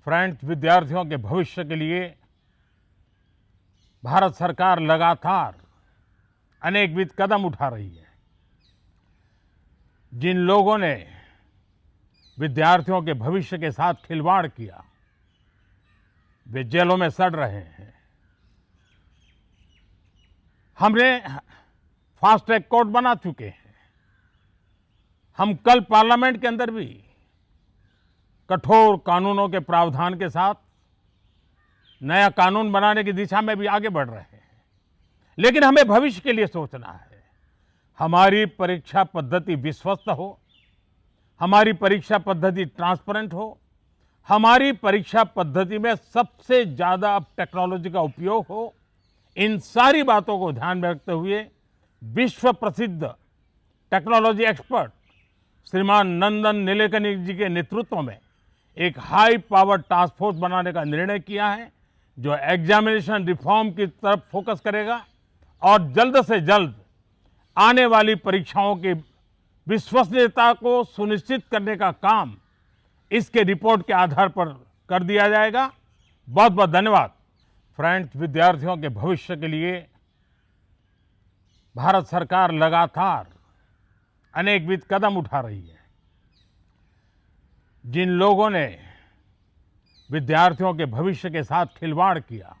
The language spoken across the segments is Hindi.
फ्रेंड्स, विद्यार्थियों के भविष्य के लिए भारत सरकार लगातार अनेकविध कदम उठा रही है। जिन लोगों ने विद्यार्थियों के भविष्य के साथ खिलवाड़ किया, वे जेलों में सड़ रहे हैं। हमने फास्ट ट्रैक कोर्ट बना चुके हैं। हम कल पार्लियामेंट के अंदर भी कठोर कानूनों के प्रावधान के साथ नया कानून बनाने की दिशा में भी आगे बढ़ रहे हैं। लेकिन हमें भविष्य के लिए सोचना है। हमारी परीक्षा पद्धति विश्वस्त हो, हमारी परीक्षा पद्धति ट्रांसपेरेंट हो, हमारी परीक्षा पद्धति में सबसे ज्यादा अब टेक्नोलॉजी का उपयोग हो। इन सारी बातों को ध्यान में रखते हुए विश्व प्रसिद्ध टेक्नोलॉजी एक्सपर्ट श्रीमान नंदन नीलेकनी जी के नेतृत्व में एक हाई पावर टास्क फोर्स बनाने का निर्णय किया है, जो एग्जामिनेशन रिफॉर्म की तरफ फोकस करेगा और जल्द से जल्द आने वाली परीक्षाओं की विश्वसनीयता को सुनिश्चित करने का काम इसके रिपोर्ट के आधार पर कर दिया जाएगा। बहुत बहुत धन्यवाद। फ्रेंड्स, विद्यार्थियों के भविष्य के लिए भारत सरकार लगातार अनेकविध कदम उठा रही है। जिन लोगों ने विद्यार्थियों के भविष्य के साथ खिलवाड़ किया,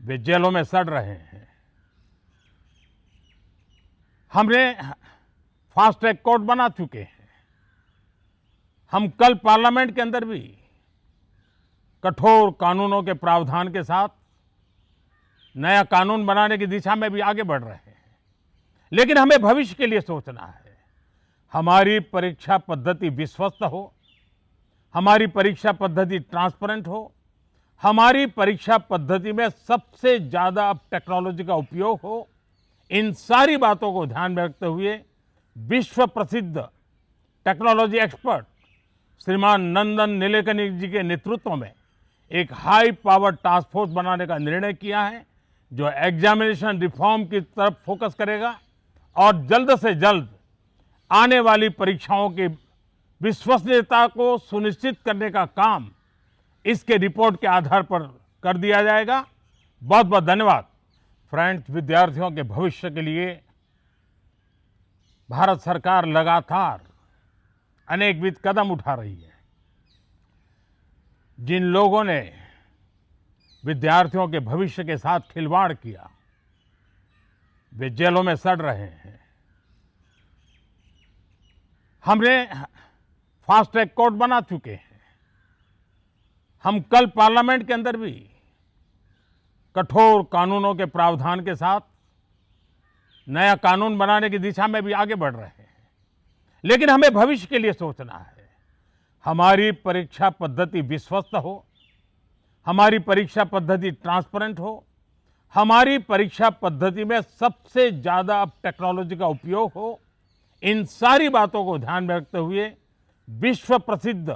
वे जेलों में सड़ रहे हैं। हमने फास्ट ट्रैक कोर्ट बना चुके हैं। हम कल पार्लियामेंट के अंदर भी कठोर कानूनों के प्रावधान के साथ नया कानून बनाने की दिशा में भी आगे बढ़ रहे हैं। लेकिन हमें भविष्य के लिए सोचना है। हमारी परीक्षा पद्धति विश्वस्त हो, हमारी परीक्षा पद्धति ट्रांसपेरेंट हो, हमारी परीक्षा पद्धति में सबसे ज्यादा अब टेक्नोलॉजी का उपयोग हो। इन सारी बातों को ध्यान में रखते हुए विश्व प्रसिद्ध टेक्नोलॉजी एक्सपर्ट श्रीमान नंदन नीलेकनी जी के नेतृत्व में एक हाई पावर टास्क फोर्स बनाने का निर्णय किया है, जो एग्जामिनेशन रिफॉर्म की तरफ फोकस करेगा और जल्द से जल्द आने वाली परीक्षाओं की विश्वसनीयता को सुनिश्चित करने का काम इसके रिपोर्ट के आधार पर कर दिया जाएगा। बहुत बहुत धन्यवाद। फ्रेंड्स, विद्यार्थियों के भविष्य के लिए भारत सरकार लगातार अनेकविध कदम उठा रही है। जिन लोगों ने विद्यार्थियों के भविष्य के साथ खिलवाड़ किया, वे जेलों में सड़ रहे हैं। हमने फास्ट ट्रैक कोर्ट बना चुके हैं। हम कल पार्लियामेंट के अंदर भी कठोर कानूनों के प्रावधान के साथ नया कानून बनाने की दिशा में भी आगे बढ़ रहे हैं। लेकिन हमें भविष्य के लिए सोचना है। हमारी परीक्षा पद्धति विश्वस्त हो, हमारी परीक्षा पद्धति ट्रांसपेरेंट हो, हमारी परीक्षा पद्धति में सबसे ज्यादा अब टेक्नोलॉजी का उपयोग हो। इन सारी बातों को ध्यान में रखते हुए विश्व प्रसिद्ध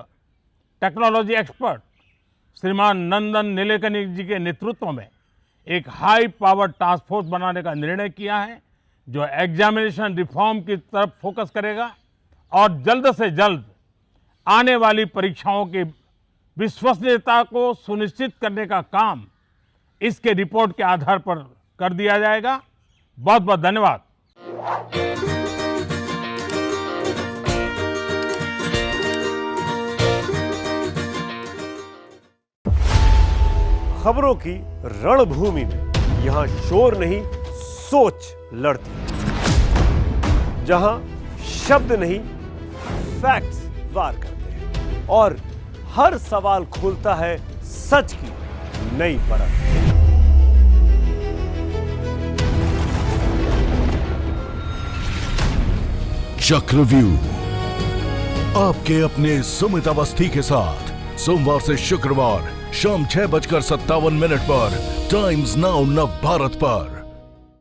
टेक्नोलॉजी एक्सपर्ट श्रीमान नंदन नीलेकनी जी के नेतृत्व में एक हाई पावर टास्क फोर्स बनाने का निर्णय किया है, जो एग्जामिनेशन रिफॉर्म की तरफ फोकस करेगा और जल्द से जल्द आने वाली परीक्षाओं की विश्वसनीयता को सुनिश्चित करने का काम इसके रिपोर्ट के आधार पर कर दिया जाएगा। बहुत बहुत धन्यवाद। खबरों की रणभूमि में यहां शोर नहीं, सोच लड़ती है। जहां शब्द नहीं, फैक्ट्स वार करते हैं और हर सवाल खोलता है सच की नई परत। चक्रव्यूह आपके अपने सुमित अवस्थी के साथ सोमवार से शुक्रवार शाम 6:57 पर टाइम्स नाउ नव भारत पर।